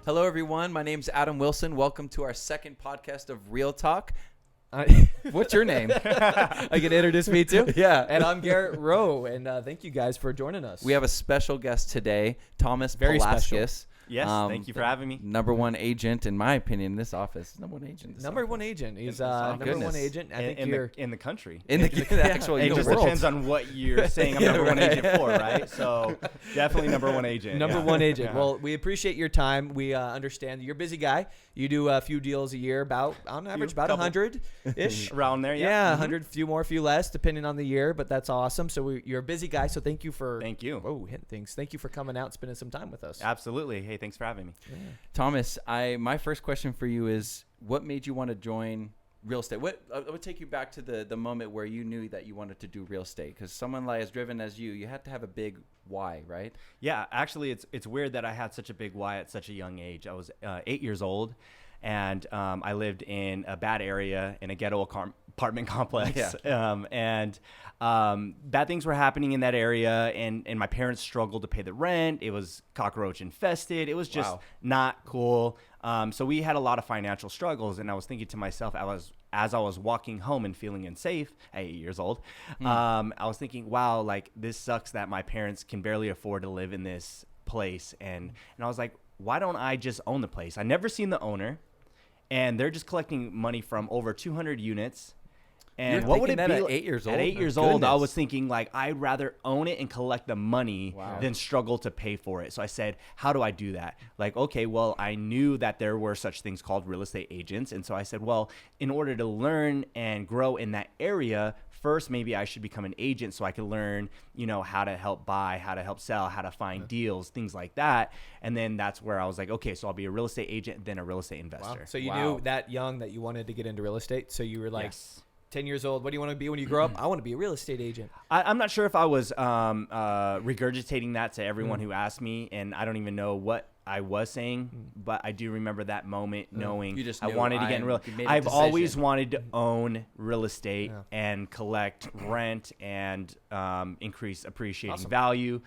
Hello, everyone. My name's Adam Wilson. Welcome to our second podcast of Real Talk. What's your name? I can introduce me too? Yeah. And I'm Garrett Rowe, and thank you guys for joining us. We have a special guest today, Thomas Very Paulauskas. Yes, thank you for having me. Number one agent, in my opinion, in this office. Number one agent. Number one agent. He's number one agent. I think you're in the country. In the actual It just world. depends on what you're saying I'm number one agent for, right? So definitely number one agent. number yeah. one agent. Yeah. Well, we appreciate your time. We understand you're a busy guy. You do a few deals a year, on average, about couple. 100-ish. Around there, yeah. Yeah, Mhm. 100, few more, few less, depending on the year, but that's awesome. So you're a busy guy, so thank you for... Thank you. Oh, hint things. Thank you for coming out and spending some time with us. Absolutely. Hey, thanks for having me. Yeah. Thomas, my first question for you is, what made you want to join real estate? I would take you back to the moment where you knew that you wanted to do real estate, because someone like as driven as you had to have a big why, right? Yeah, actually, it's weird that I had such a big why at such a young age. I was 8 years old, and I lived in a bad area in a ghetto apartment complex. Yeah. Bad things were happening in that area, and my parents struggled to pay the rent. It was cockroach infested. It was just not cool. So we had a lot of financial struggles, and I was thinking to myself, as I was walking home and feeling unsafe at 8 years old, I was thinking, wow, like this sucks that my parents can barely afford to live in this place. And I was like, why don't I just own the place? I never seen the owner, and they're just collecting money from over 200 units. And You're what would it thinking be that at 8 years old? At 8 years Oh, old, I goodness. was thinking like I'd rather own it and collect the money than struggle to pay for it. So I said, how do I do that? Like, okay, well, I knew that there were such things called real estate agents. And so I said, well, in order to learn and grow in that area, first, maybe I should become an agent so I could learn, how to help buy, how to help sell, how to find deals, things like that. And then that's where I was like, okay, so I'll be a real estate agent, then a real estate investor. Wow. So you knew that young that you wanted to get into real estate. So you were like 10 years old. What do you want to be when you grow up? I want to be a real estate agent. I'm not sure if I was regurgitating that to everyone who asked me, and I don't even know what I was saying, but I do remember that moment knowing You just I knew, wanted to get in real. you made a I've always decision. wanted to own real estate and collect rent and increase appreciating value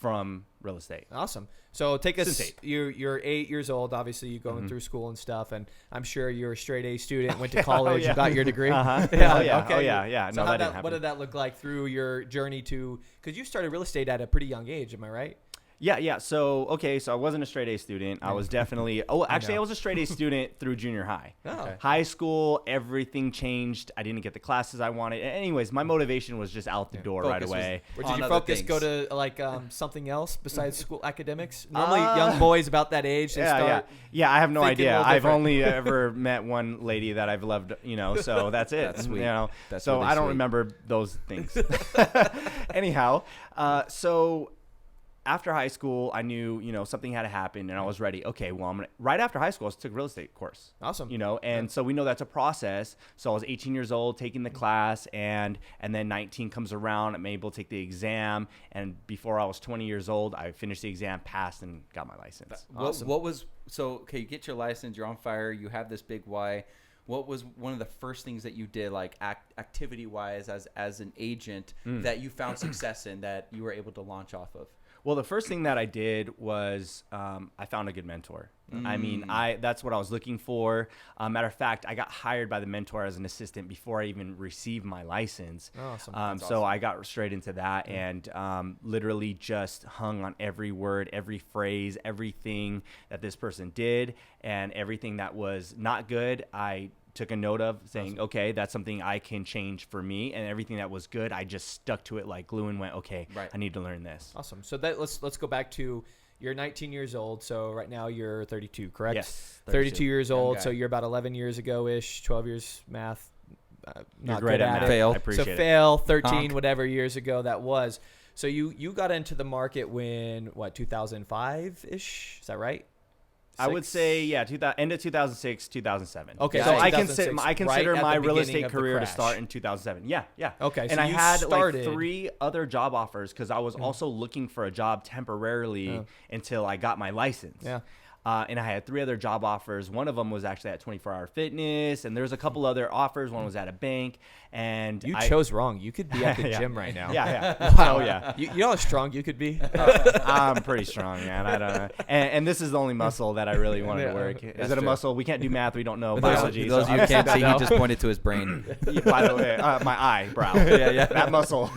from real estate. Awesome. So take us. Since 8. You're 8 years old. Obviously, you're going through school and stuff, and I'm sure you're a straight A student. Went to college, you got your degree. Uh-huh. Yeah. Oh yeah. Okay. Oh yeah. So No, that didn't what happen. did that look like through your journey to? Because you started real estate at a pretty young age. Am I right? Yeah. So I wasn't a straight A student. I was definitely. Oh, actually, I was a straight A student through junior high. Oh. Okay. High school, everything changed. I didn't get the classes I wanted. Anyways, my motivation was just out the door right Focus away. Or On did you other focus things. go to like something else besides school academics? Normally, young boys about that age they start. Yeah. I have no thinking a idea. little I've different. only ever met one lady that I've loved. So that's it. That's sweet. That's so really I don't sweet. remember those things. Anyhow, so. After high school, I knew, something had to happen, and I was ready. Okay, well, right after high school, I took a real estate course. Awesome. And so we know that's a process. So I was 18 years old taking the class, and then 19 comes around. I'm able to take the exam, and before I was 20 years old, I finished the exam, passed, and got my license. Awesome. What was okay? You get your license. You're on fire. You have this big why. What was one of the first things that you did, like activity-wise, as an agent, that you found success in, that you were able to launch off of? Well, the first thing that I did was I found a good mentor. I mean, that's what I was looking for. Matter of fact, I got hired by the mentor as an assistant before I even received my license. Awesome. So I got straight into that and literally just hung on every word, every phrase, everything that this person did, and everything that was not good, I took a note of, saying, okay, that's something I can change for me, and everything that was good, I just stuck to it like glue and went, okay, I need to learn this. Awesome. So let's go back to you're 19 years old. So right now you're 32, correct? Yes. 32 years Young old. guy. So you're about 11 years ago-ish, 12 years math. Not great good at at math. it. Fail. I So appreciate it. fail 13, Honk. whatever years ago that was. So you got into the market when 2005-ish? Is that right? I would say, end of 2006, 2007. Okay, so so I 2006, consider right at my the real beginning estate of the career to crash. start in 2007. Yeah. Okay, And so I you had started- like 3 other job offers because I was also looking for a job temporarily until I got my license. Yeah. and I had 3 other job offers. One of them was actually at 24-hour fitness, and there's a couple other offers. One was at a bank, and You chose wrong. You could be at the Yeah. gym right now. Yeah. Wow. Oh yeah. You know how strong you could be? I'm pretty strong, man. I don't know. And this is the only muscle that I really wanted to work. Is it a true. muscle? We can't do math. We don't know biology. Those of you who can't see, he just pointed to his brain. By the way, my eyebrow. Yeah. That muscle.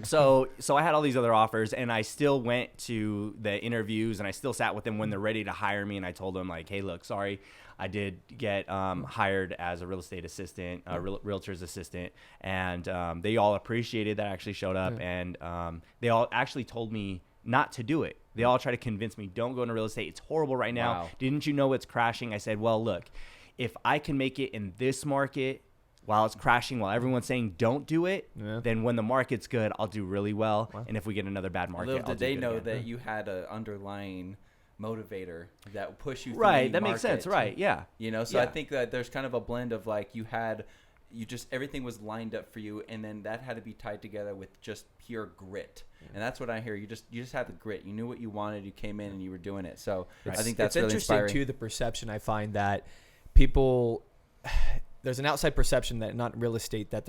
So I had all these other offers, and I still went to the interviews, and I still sat with them when they're ready to hire me. And I told them, like, hey, look, sorry, I did get hired as a real estate assistant, realtor's assistant, and they all appreciated that I actually showed up, and they all actually told me not to do it. They all tried to convince me, don't go into real estate. It's horrible right now. Wow. Didn't you know it's crashing? I said, well, look, if I can make it in this market while it's crashing, while everyone's saying don't do it, then when the market's good, I'll do really well. And if we get another bad market, Little I'll did do they good know again. that you had an underlying motivator that would push you through Right, any that makes sense. market. Right, yeah. You know, so Yeah. I think that there's kind of a blend of like everything was lined up for you, and then that had to be tied together with just pure grit. And that's what I hear. You just had the grit. You knew what you wanted. You came in and you were doing it. So I think that's it's really interesting inspiring. too. The perception I find that people, there's an outside perception that not in real estate that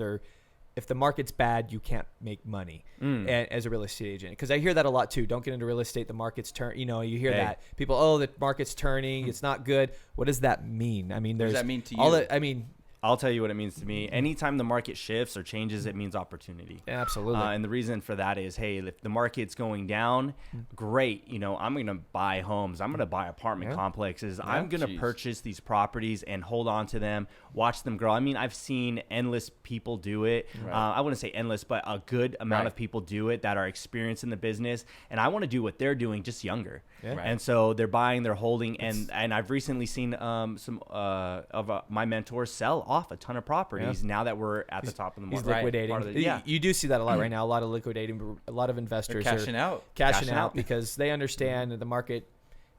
if the market's bad, you can't make money as a real estate agent. Because I hear that a lot too. Don't get into real estate. The market's you hear that people, the market's turning. It's not good. What does that mean? I mean, What does that mean to you? all that. I mean, I'll tell you what it means to me. Anytime the market shifts or changes, it means opportunity. absolutely. And the reason for that is, hey, if the market's going down, great. I'm going to buy homes. I'm going to buy apartment complexes. I'm going to purchase these properties and hold on to them, watch them grow. I mean, I've seen endless people do it. Right. I wouldn't say endless, but a good amount of people do it that are experienced in the business. And I want to do what they're doing, just younger. Yeah. Right. And so they're buying, they're holding. And I've recently seen some of my mentors sell off a ton of properties now that we're at the top of the He's market. liquidating. You do see that a lot right now. A lot of liquidating. A lot of investors They're cashing out. Cashing out because they understand that the market,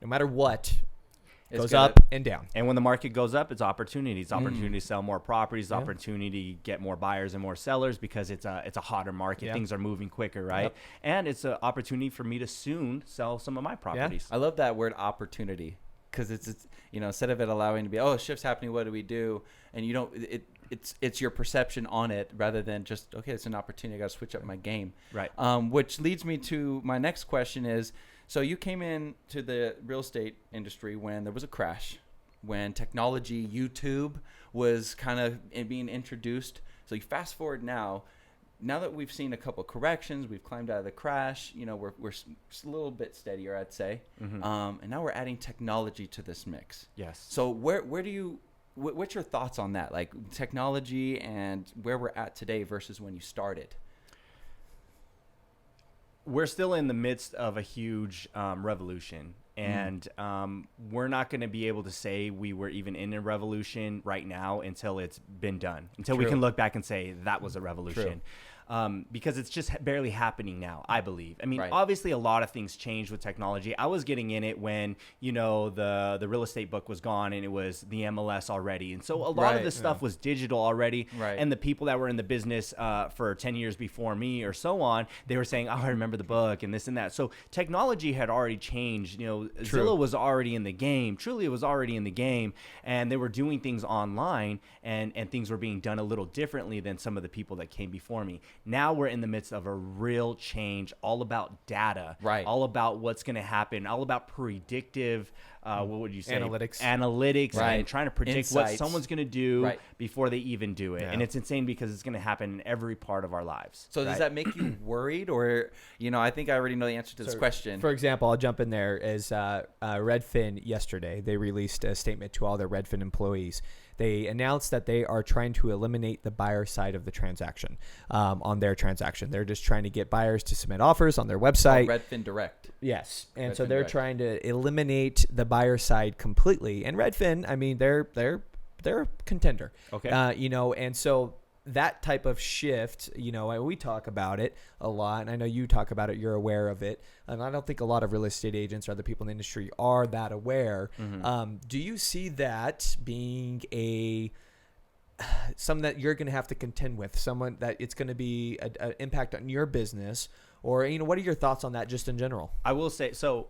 no matter what, It's goes gonna- up and down. And when the market goes up, it's opportunity. It's opportunity to sell more properties, opportunity to get more buyers and more sellers because it's a hotter market. Yeah. Things are moving quicker, right? Yep. And it's an opportunity for me to soon sell some of my properties. I love that word opportunity because it's instead of it allowing to be shifts happening, what do we do? And you don't it's your perception on it rather than just it's an opportunity. I got to switch up my game. Right. Which leads me to my next question is, so you came in to the real estate industry when there was a crash, when technology, YouTube was kind of being introduced. So you fast forward now that we've seen a couple corrections, we've climbed out of the crash, we're a little bit steadier, I'd say. And now we're adding technology to this mix. Yes. So where do you, what's your thoughts on that? Like technology and where we're at today versus when you started? We're still in the midst of a huge revolution. And we're not going to be able to say we were even in a revolution right now until it's been done, until we can look back and say that was a revolution. Because it's just barely happening now, I believe. I mean, obviously a lot of things changed with technology. I was getting in it when, the real estate book was gone and it was the MLS already. And so a lot of this stuff was digital already. Right. And the people that were in the business for 10 years before me or so on, they were saying, I remember the book and this and that. So technology had already changed. Zillow was already in the game. Trulia was already in the game. And they were doing things online and things were being done a little differently than some of the people that came before me. Now we're in the midst of a real change, all about data, all about what's going to happen, all about predictive, what would you say? Analytics, and trying to predict Insights. what someone's going to do before they even do it. Yeah. And it's insane because it's going to happen in every part of our lives. So does that make you worried, or I think I already know the answer to this question. For example, I'll jump in there. As Redfin yesterday, they released a statement to all their Redfin employees. They announced that they are trying to eliminate the buyer side of the transaction on their transaction. They're just trying to get buyers to submit offers on their website. Redfin Direct. Yes, and Redfin so they're Direct. trying to eliminate the buyer side completely. And Redfin, I mean, they're a contender. Okay. And so that type of shift, we talk about it a lot, and I know you talk about it. You're aware of it, and I don't think a lot of real estate agents or other people in the industry are that aware. Do you see that being something that you're going to have to contend with? Someone that it's going to be an impact on your business, or what are your thoughts on that, just in general? I will say so.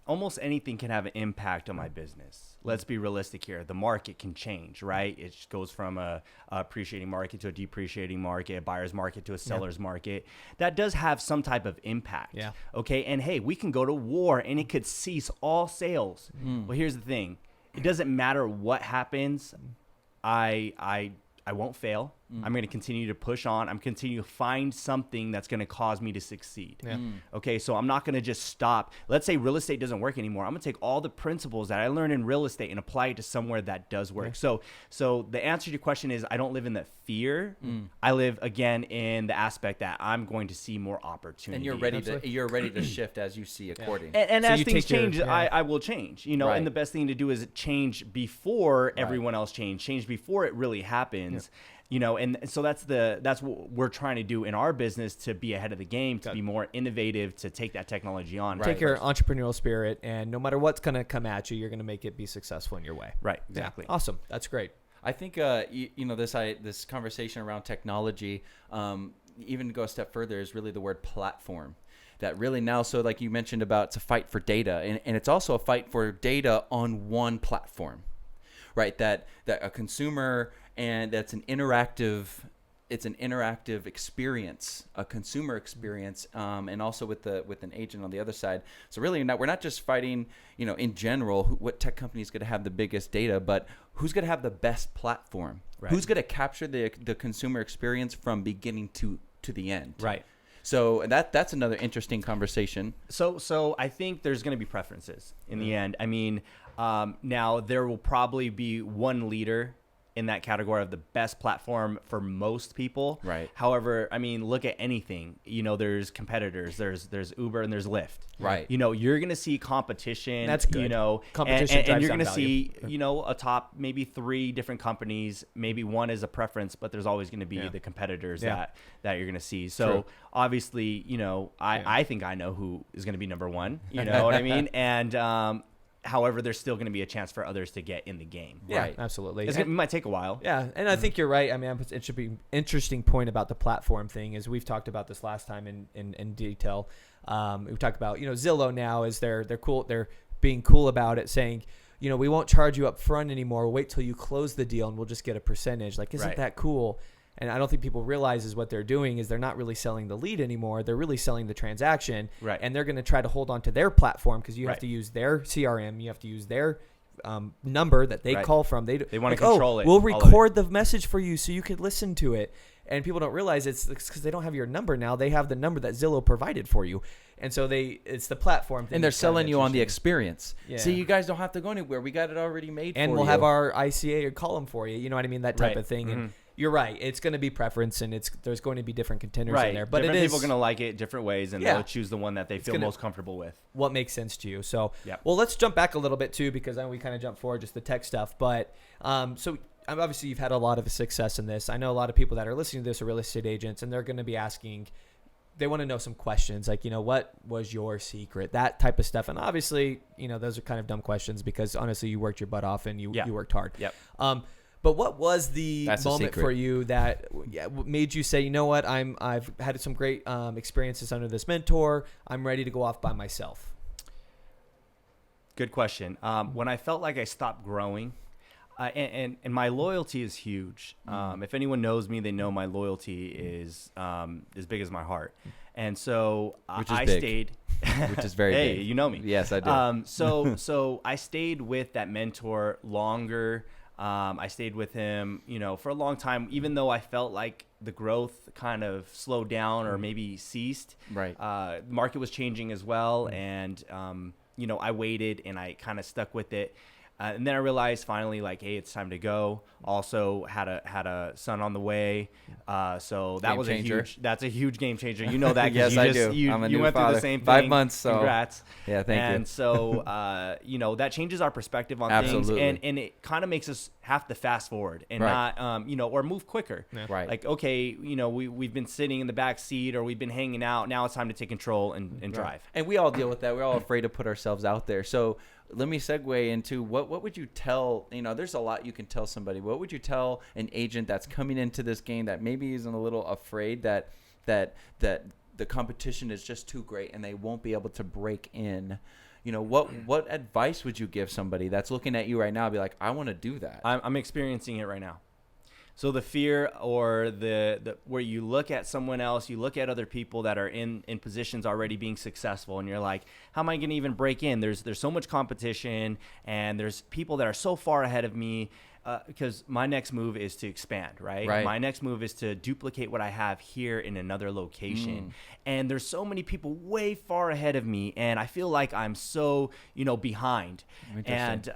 almost anything can have an impact on my business. Let's be realistic here. The market can change, right? It goes from a appreciating market to a depreciating market, a buyer's market to a seller's market. That does have some type of impact. Yeah. Okay. And hey, we can go to war and it could cease all sales. Well, here's the thing. It doesn't matter what happens. I won't fail. I'm going to continue to push on. I'm continue to find something that's going to cause me to succeed. Yeah. Okay, so I'm not going to just stop. Let's say real estate doesn't work anymore. I'm going to take all the principles that I learned in real estate and apply it to somewhere that does work. So the answer to your question is I don't live in the fear. I live again in the aspect that I'm going to see more opportunity. And you're ready to shift as you see according. And So as you things take your- change, yeah. I will change, you know, Right. and the best thing to do is change before everyone else change before it really happens. You know, and so that's what we're trying to do in our business, to be ahead of the game, to be more innovative, to take that technology on. Take your entrepreneurial spirit, and no matter what's going to come at you, you're going to make it be successful in your way. Right, exactly. Yeah. Awesome. That's great. I think this conversation around technology, even to go a step further, is really the word platform. That really now, so like you mentioned about, it's a fight for data, and it's also a fight for data on one platform, right? That a consumer, and that's an interactive experience, a consumer experience, and also with an agent on the other side. So really, we're not just fighting, you know, in general, what tech company is going to have the biggest data, but who's going to have the best platform? Right. Who's going to capture the consumer experience from beginning to the end? Right. So that's another interesting conversation. So I think there's going to be preferences in the end. I mean, now there will probably be one leader in that category of the best platform for most people. Right. However, I mean, look at anything. You know, there's competitors. There's Uber and there's Lyft. Right. You know, you're gonna see competition. That's good. You know, Competition and drives you're down gonna value. see, you know, a top maybe 3 different companies. Maybe one is a preference, but there's always gonna be the competitors that you're gonna see. So True. obviously, you know, I think I know who is gonna be number 1. You know what I mean? And however, there's still going to be a chance for others to get in the game. Yeah, Right. absolutely. It might take a while. Yeah, and I think you're right. I mean, it should be interesting point about the platform thing is we've talked about this last time in detail. We talked about, you know, Zillow now is they're cool. They're being cool about it, saying, you know, we won't charge you up front anymore. Wait till you close the deal and we'll just get a percentage. Like, isn't Right. that cool? And I don't think people realize is what they're doing is they're not really selling the lead anymore. They're really selling the transaction. Right. And they're going to try to hold on to their platform because you have Right. to use their CRM. You have to use their number that they Right. call from. They wanna like, control it, We'll all of it." record the message for you so you could listen to it. And people don't realize it's because they don't have your number now. They have the number that Zillow provided for you. And so it's the platform thing. And they're that's kind of selling you on the interesting. experience. Yeah. See, you guys don't have to go anywhere. We got it already made And for we'll you. have our ICA or column for you. You know what I mean? That type Right. of thing. Mm-hmm. And you're right. It's going to be preference, and there's going to be different contenders Right. in there. But different it is people are going to like it different ways, and Yeah. they'll choose the one that they feel gonna- most comfortable with. what makes sense to you. So, Yep. well, let's jump back a little bit too, because then we kind of jump forward just the tech stuff. But so obviously you've had a lot of success in this. I know a lot of people that are listening to this are real estate agents, and they're going to be asking, they want to know some questions like, you know, what was your secret, that type of stuff. And obviously, you know, those are kind of dumb questions because honestly, you worked your butt off and you worked hard. Yep. But what was the That's a moment secret. for you that made you say, you know what, I've had some great experiences under this mentor. I'm ready to go off by myself. Good question. When I felt like I stopped growing, and my loyalty is huge. If anyone knows me, they know my loyalty is as big as my heart. And so Which is I big. stayed. which is very Hey, big. you know me. Yes, I do. So I stayed with that mentor longer. I stayed with him, you know, for a long time, even though I felt like the growth kind of slowed down or maybe ceased. Right. The market was changing as well. And, you know, I waited and I kind of stuck with it. And then I realized finally, like, hey, it's time to go. Also had a son on the way, so that Game was changer. that's a huge game changer. You know that? 'Cause Yes, you I just, do. You, I'm a you new went through father. the same thing. 5 months, so- Congrats. Yeah, thank you. And so, you know, that changes our perspective on Absolutely. things, and it kind of makes us have to fast forward and Right. not, you know, or move quicker. Yeah. Right. Like, okay, you know, we've been sitting in the back seat or we've been hanging out. Now it's time to take control and drive. And we all deal with that. We're all afraid to put ourselves out there. So let me segue into what would you tell, you know, there's a lot you can tell somebody. What would you tell an agent that's coming into this game that maybe isn't a little afraid that the competition is just too great and they won't be able to break in, what advice would you give somebody that's looking at you right now and be like, I want to do that? I'm experiencing it right now. So the fear, or the where you look at someone else, you look at other people that are in positions already being successful, and you're like, how am I going to even break in? There's so much competition, and there's people that are so far ahead of me. Because my next move is to expand, right? My next move is to duplicate what I have here in another location. And there's so many people way far ahead of me, and I feel like I'm so, behind. And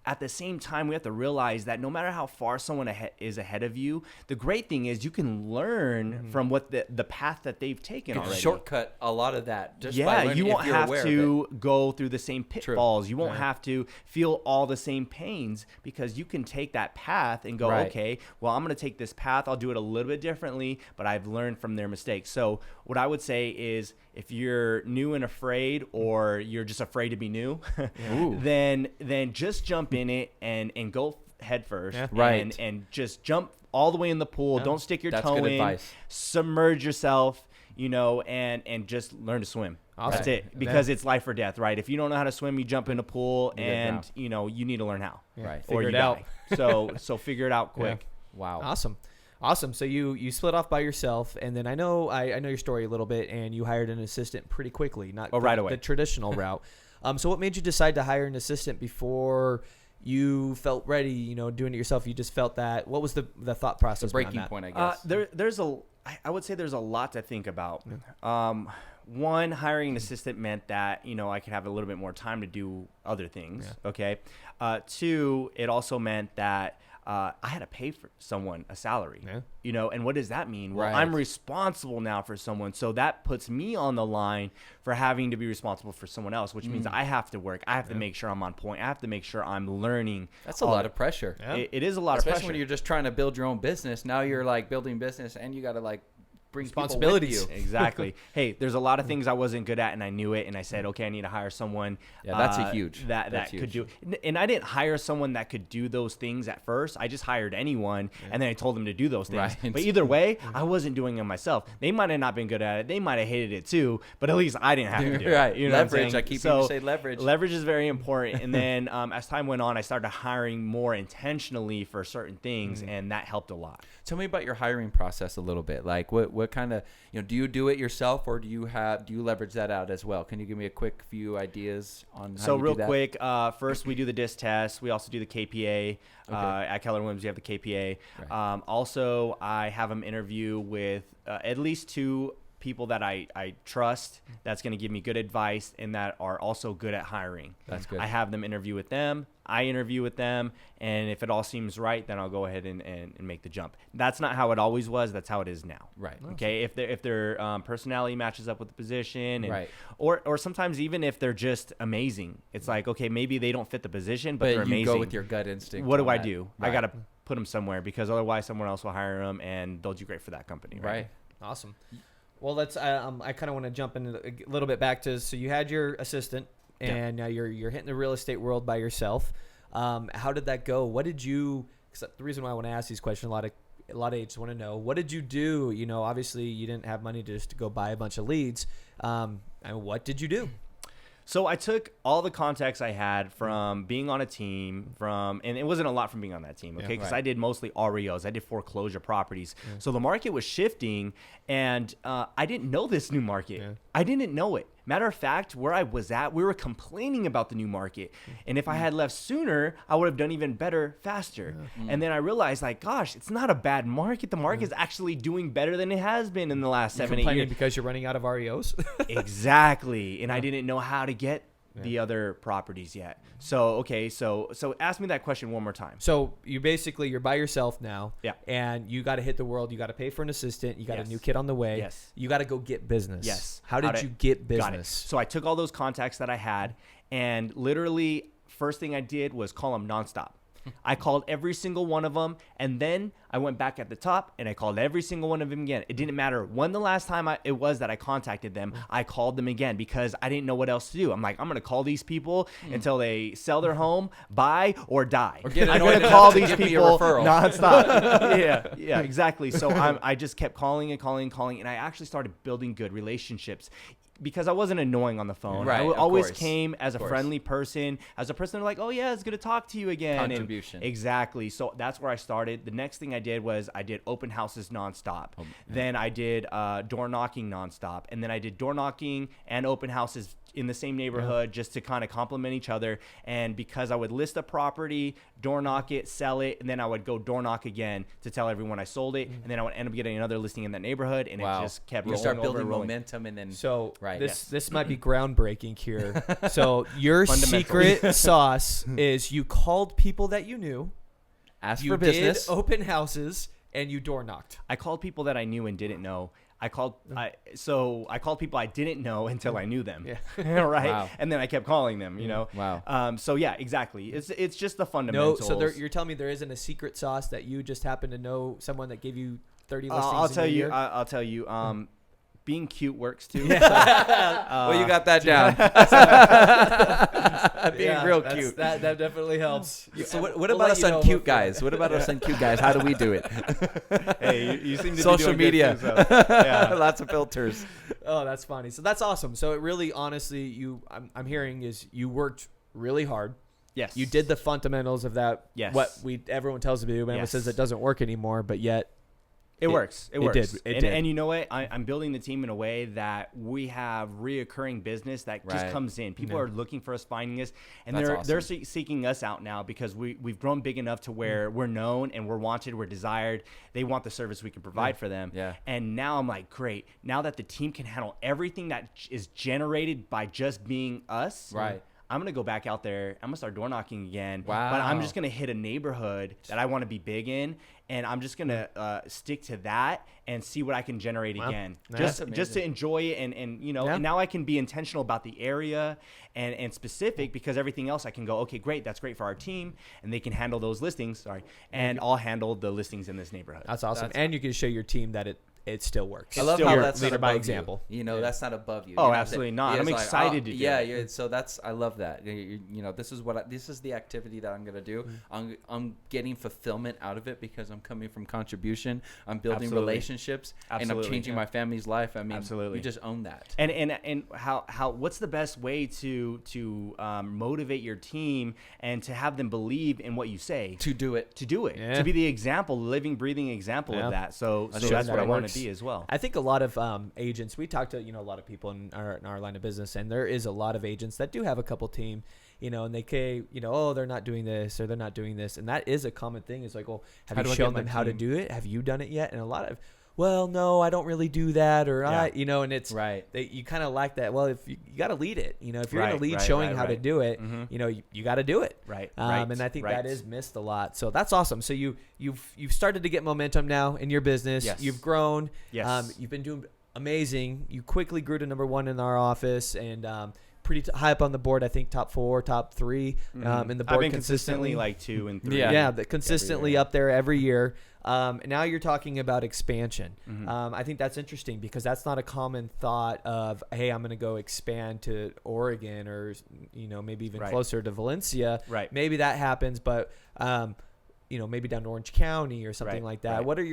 at the same time, we have to realize that no matter how far someone is ahead of you, the great thing is you can learn from what the path that they've taken already. Shortcut a lot of that. Just by learning, you won't if you're have aware to of it. go through the same pitfalls. True. You won't have to feel all the same pains, because you can take that path and go, okay, well, I'm going to take this path. I'll do it a little bit differently, but I've learned from their mistakes. So what I would say is, if you're new and afraid, or you're just afraid to be new, then just jump in it and go head first. And just jump all the way in the pool. Don't stick your toe in. Advice. Submerge yourself, and just learn to swim. Awesome. That's it. Because it's life or death, right? If you don't know how to swim, you jump in a pool, and you need to learn how. Right. Figure it out. So figure it out quick. Yeah. Wow. Awesome. So you split off by yourself, and then I know your story a little bit, and you hired an assistant pretty quickly, not right away. The traditional route. So what made you decide to hire an assistant before you felt ready, doing it yourself? You just felt that. What was the thought process? The breaking point, I guess. I would say there's a lot to think about. One, hiring an assistant meant that, I could have a little bit more time to do other things. Yeah. Okay. Two, it also meant that I had to pay for someone a salary, and what does that mean? Well, I'm responsible now for someone. So that puts me on the line for having to be responsible for someone else, which means I have to work. I have to make sure I'm on point. I have to make sure I'm learning. That's a lot of pressure. Yeah. It is a lot of pressure. Especially when you're just trying to build your own business. Now you're like building business, and you got to bring responsibilities. Exactly. Hey, there's a lot of things I wasn't good at, and I knew it, and I said, okay, I need to hire someone that's a huge that huge. could do. And I didn't hire someone that could do those things at first. I just hired anyone, and then I told them to do those things. Right. But either way, I wasn't doing them myself. They might have not been good at it. They might have hated it too, but at least I didn't have to do it. You know leverage. I keep hearing you say leverage. Leverage is very important. And then as time went on, I started hiring more intentionally for certain things, and that helped a lot. Tell me about your hiring process a little bit. Like what kind of, do you do it yourself, or do you leverage that out as well? Can you give me a quick few ideas on how you do that? Quick, first we do the DISC test. We also do the KPA. At Keller Williams, you have the KPA. Right. Also, I have them interview with at least two people that I trust, that's going to give me good advice, and that are also good at hiring. That's good. I have them interview with them. I interview with them, and if it all seems right, then I'll go ahead and make the jump. That's not how it always was. That's how it is now. Right. Okay. If their personality matches up with the position, and, right. or sometimes even if they're just amazing, it's like, okay, maybe they don't fit the position, but they're amazing. You go with your gut instinct. What do I do? Right. I got to put them somewhere, because otherwise someone else will hire them, and they'll do great for that company. Right. Awesome. Well, let's. I kind of want to jump in a little bit back to. So you had your assistant, and now you're hitting the real estate world by yourself. How did that go? What did you? Because the reason why I want to ask these questions, a lot of agents want to know, what did you do? Obviously you didn't have money to go buy a bunch of leads. And what did you do? So I took all the contacts I had from being on a team, and it wasn't a lot from being on that team, okay? Because I did mostly REOs. I did foreclosure properties. So the market was shifting, and I didn't know this new market. I didn't know it. Matter of fact, where I was at, we were complaining about the new market. And if I had left sooner, I would have done even better faster. And then I realized, gosh, it's not a bad market. The market is actually doing better than it has been in the last 7-8 years. Because you're running out of REOs? Exactly. And I didn't know how to get the other properties yet. So ask me that question one more time. So you're by yourself now. Yeah. And you got to hit the world. You got to pay for an assistant. You got a new kid on the way. Yes. You got to go get business. Yes. How did you get business? Got it. So I took all those contacts that I had, and literally first thing I did was call them nonstop. I called every single one of them, and then I went back at the top and I called every single one of them again. It didn't matter when the last time it was that I contacted them. I called them again because I didn't know what else to do. I'm like, I'm going to call these people until they sell their home, buy, or die. Or get I'm going to call these people nonstop. Yeah, exactly. So I just kept calling, and I actually started building good relationships. because I wasn't annoying on the phone. Right, I of always course. came as a Of course. friendly person, as a person like, oh yeah, it's good to talk to you again. Contribution. Exactly. So that's where I started. The next thing I did was I did open houses nonstop. Then I did door knocking nonstop. And then I did door knocking and open houses in the same neighborhood just to kind of complement each other. And because I would list a property, door knock it, sell it, and then I would go door knock again to tell everyone I sold it. And then I would end up getting another listing in that neighborhood, and it just kept you rolling start over building and rolling. momentum, and then So Right. this might be groundbreaking here. So your Fundamental. secret sauce is you called people that you knew, ask you for business. did open houses, and you door knocked. I called people that I knew and didn't know. I called people I didn't know until I knew them. Yeah. Right. Wow. And then I kept calling them, you know? Wow. So yeah, exactly. It's just the No, fundamentals. so you're telling me there isn't a secret sauce that you just happen to know someone that gave you 30 listings I'll in tell a you, year? I'll tell you, being cute works too. Well, you got that down. Being Yeah, real that's- cute. That definitely helps. So what We'll about let us you on know cute before. guys? What about us on cute guys? How do we do it? Hey, you seem to Social be doing media. good too, so, yeah. Lots of filters. Oh, that's funny. So that's awesome. So it really, honestly, I'm hearing is you worked really hard. Yes. You did the fundamentals of that. Yes. What everyone tells me, everyone Yes. says it doesn't work anymore, but yet It works. It it works. did. It and, did. and you know what? I'm building the team in a way that we have reoccurring business that just Right. comes in. People Yeah. are looking for us, finding us, and That's they're awesome. seeking us out now because we've grown big enough to where we're known and we're wanted, we're desired. They want the service we can provide for them. Yeah. And now I'm like, great. Now that the team can handle everything that is generated by just being us. Right. I'm going to go back out there. I'm going to start door knocking again. Wow. But I'm just going to hit a neighborhood that I want to be big in. And I'm just going to stick to that and see what I can generate Wow. again. That's Just to enjoy it. And you know, Yeah. and now I can be intentional about the area and specific because everything else I can go, okay, great. That's great for our team. And they can handle those listings. Sorry. And I'll handle the listings in this neighborhood. that's awesome. That's- And you can show your team that it still works. I love still how works. that's Leader not by above example. You know, that's not above you. Oh, You're not absolutely saying- not. Yeah, I'm it's excited to do yeah, it. Yeah, so I love that. You know, this is this is the activity that I'm gonna do. I'm getting fulfillment out of it because I'm coming from contribution. I'm building Absolutely. relationships, and I'm Absolutely. changing my family's life. I mean, Absolutely. you just own that. And how what's the best way to motivate your team and to have them believe in what you say To do it. Yeah. to be the example, living, breathing example Yeah. of that. So Showing that's that what I it want works. to be as well. I think a lot of agents, we talk to, a lot of people in our line of business, and there is a lot of agents that do have a couple team, and they oh, they're not doing this or they're not doing this. And that is a common thing. It's like, well, have How you do I shown get my them how to team? do it? Have you done it yet? And a lot of, well, no, I don't really do that. Or Yeah. and it's Right. you kind of lack that. Well, if you got to lead it, if you're going Right, to lead right, showing right, how to right. do it, Mhm. you got to do it. Right. And I think right. that is missed a lot. So that's awesome. So you've started to get momentum now in your business. Yes. You've grown. Yes. You've been doing amazing. You quickly grew to number 1 in our office and pretty high up on the board. I think top 4, top 3 in the board I've been consistently. consistently like 2 and 3. Yeah. Consistently year. up there every year. Now you're talking about expansion. Mm-hmm. I think that's interesting because that's not a common thought of, hey, I'm going to go expand to Oregon or, maybe even Right. closer to Valencia. Right. Maybe that happens, but, maybe down to Orange County or something Right, like that. right. What are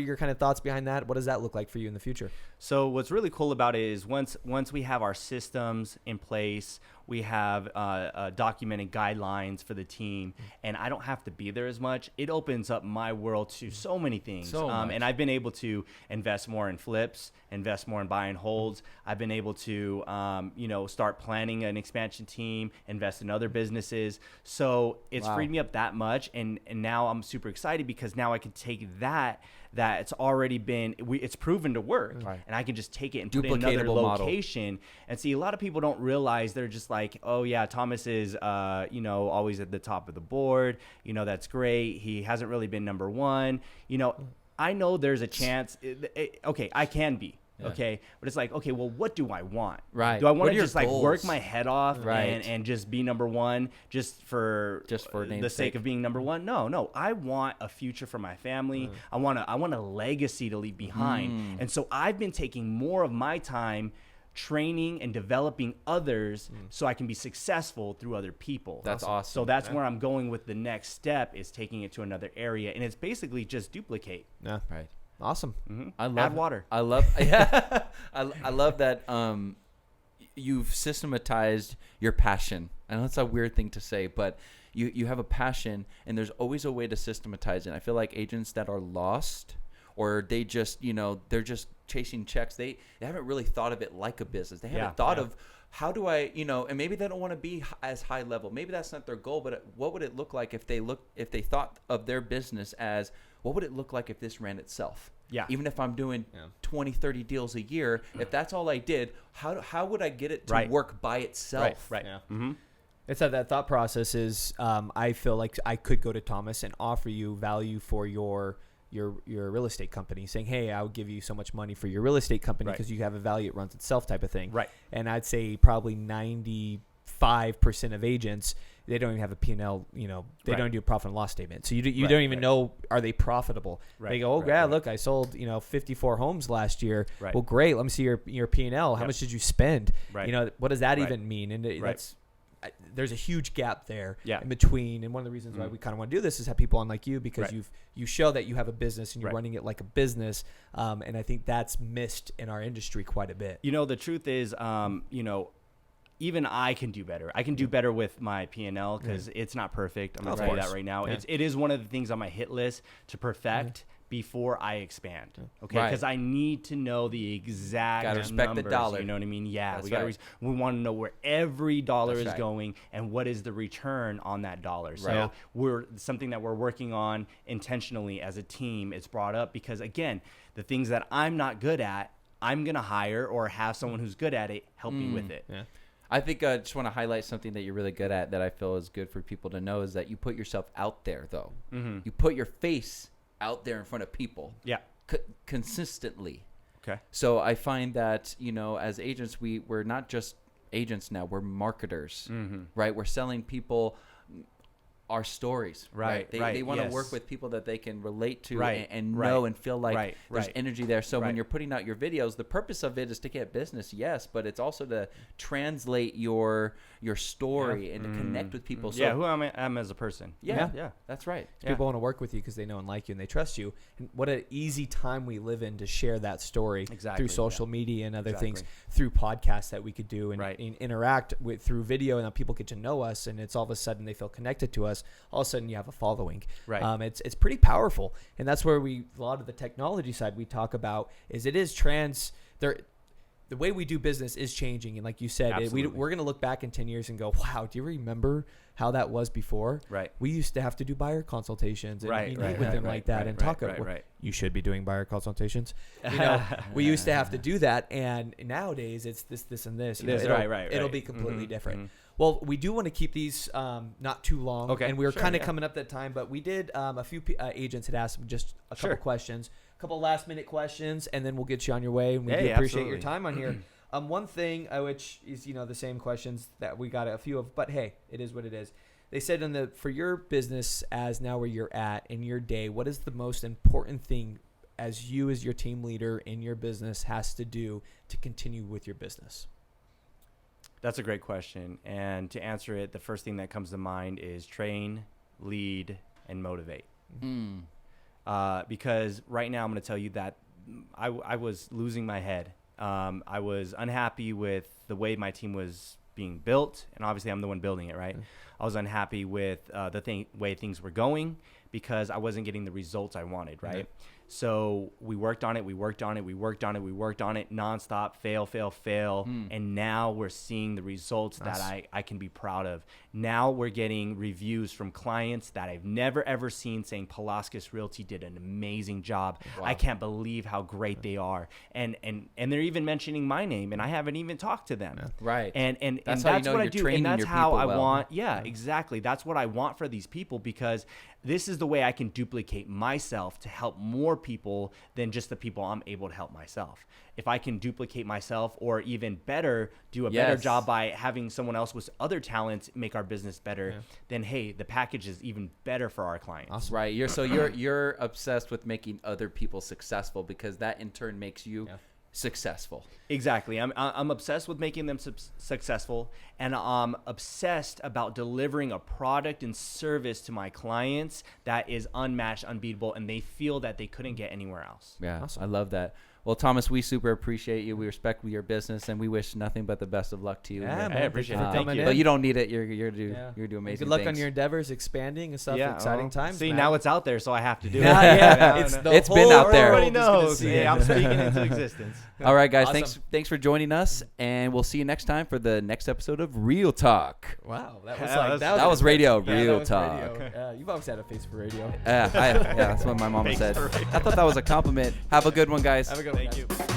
your kind of thoughts behind that? What does that look like for you in the future? So what's really cool about it is once we have our systems in place, we have documented guidelines for the team, and I don't have to be there as much. It opens up my world to so many things. So much. And I've been able to invest more in flips, invest more in buy and holds. I've been able to, start planning an expansion team, invest in other businesses. So it's Wow. freed me up that much, and now I'm super excited because now I can take that it's already been it's proven to work, Right. and I can just take it and put it in another Duplicatable model. location. And see, a lot of people don't realize, they're just like, oh yeah, Thomas is always at the top of the board, that's great, he hasn't really been number 1. I know there's a chance, okay, I can be. Yeah. Okay, but it's like, okay, well, what do I want? Right. Do I What want are to your just like work goals? my head off Right. and just be number 1 just for the the name's sake sake? of being number 1? No. I want a future for my family. I want a legacy to leave behind. And so I've been taking more of my time training and developing others so I can be successful through other people. That's awesome. So that's where I'm going with the next step, is taking it to another area, and it's basically just duplicate. Yeah. Right. Awesome. Mm-hmm. I love Add water. I love I love that you've systematized your passion. I know that's a weird thing to say, but you have a passion, and there's always a way to systematize it. I feel like agents that are lost, or they just, they're just chasing checks. They haven't really thought of it like a business. They haven't thought of, how do I, and maybe they don't want to be as high level. Maybe that's not their goal, but what would it look like if they thought of their business as, what would it look like if this ran itself? Yeah. Even if I'm doing 20, 30 deals a year, if that's all I did, how would I get it to work by itself? Right. Yeah. Mm-hmm. It's that thought process is, I feel like I could go to Thomas and offer you value for your real estate company, saying, hey, I'll give you so much money for your real estate company because you have a value, it runs itself type of thing. Right. And I'd say probably 95% of agents, they don't even have a P&L, they don't do a profit and loss statement. So you don't even know, are they profitable? Right. They go, look, I sold, 54 homes last year. Right. Well, great. Let me see your P&L. How much did you spend? Right. What does that even mean? And there's a huge gap there in between. And one of the reasons why we kind of want to do this is have people on like you, because you show that you have a business and you're running it like a business. And I think that's missed in our industry quite a bit. The truth is, even I can do better. I can do better with my P&L because it's not perfect. I'm going to tell you that right now. Yeah. It is one of the things on my hit list to perfect before I expand. Okay, because I need to know the exact gotta respect numbers, the dollar. You know what I mean? Yeah, That's we got to. We want to know where every dollar is going and what is the return on that dollar. So we're something that we're working on intentionally as a team. It's brought up because, again, the things that I'm not good at, I'm gonna hire or have someone who's good at it help me with it. Yeah. I think I just want to highlight something that you're really good at that I feel is good for people to know, is that you put yourself out there, though. Mm-hmm. You put your face out there in front of people. Yeah. Consistently. Okay. So I find that, as agents, we're not just agents now. We're marketers, right? We're selling people our stories, right? They want to work with people that they can relate to and know and feel like there's energy there. So when you're putting out your videos, the purpose of it is to get business, yes, but it's also to translate your story and to connect with people. So, who I am as a person. Yeah, that's right. People want to work with you because they know and like you and they trust you. And what an easy time we live in to share that story through social media and other things, through podcasts that we could do and interact with through video, and now people get to know us, and it's all of a sudden they feel connected to us. All of a sudden you have a following. It's pretty powerful, and that's where a lot of the technology side we talk about is it is the way we do business is changing, and like you said, we're going to look back in 10 years and go, wow, do you remember how that was before? We used to have to do buyer consultations and meet with them like that and talk about you should be doing buyer consultations. We used to have to do that, and nowadays it's this and this. It'll be completely different. Mm-hmm. Well, we do want to keep these not too long, and we were kind of coming up that time, but we did a few agents had asked just a couple questions, a couple last minute questions, and then we'll get you on your way. And we do appreciate your time on here. One thing which is the same questions that we got a few of, but hey, it is what it is. They said for your business as now where you're at in your day, what is the most important thing as you as your team leader in your business has to do to continue with your business? That's a great question. And to answer it, the first thing that comes to mind is train, lead, and motivate. Because right now I'm going to tell you that I was losing my head. I was unhappy with the way my team was being built. And obviously I'm the one building it, right? I was unhappy with the way things were going because I wasn't getting the results I wanted, right? So we worked on it, nonstop, fail. And now we're seeing the results that I can be proud of. Now we're getting reviews from clients that I've never, ever seen saying Paulauskas Realty did an amazing job. Wow. I can't believe how great they are. And they're even mentioning my name, and I haven't even talked to them. Right. And that's what I do. And that's how I want. Yeah, exactly. That's what I want for these people, because this is the way I can duplicate myself to help more people than just the people I'm able to help myself. If I can duplicate myself, or even better, do a better job by having someone else with other talents make our business better, then hey, the package is even better for our clients. Awesome. Right. You're obsessed with making other people successful, because that in turn makes you successful. Exactly. I'm obsessed with making them successful, and I'm obsessed about delivering a product and service to my clients that is unmatched, unbeatable, and they feel that they couldn't get anywhere else. Yeah, awesome. I love that. Well, Thomas, we super appreciate you. We respect your business, and we wish nothing but the best of luck to you. Yeah, I appreciate it. Thank you. But you don't need it. You're do amazing. Good luck things. on your endeavors, expanding and stuff. Exciting times. See, man. now it's out there, so I have to do it. It's been out there. Everybody knows. Hey, I'm speaking into existence. All right, guys. Awesome. Thanks for joining us, and we'll see you next time for the next episode of Real Talk. Wow, that was Yeah, like that was radio. Yeah, Real that was Talk. radio. You've always had a face for radio. Yeah, that's what my mama said. I thought that was a compliment. Have a good one, guys. Have a good one. Thank guys. you.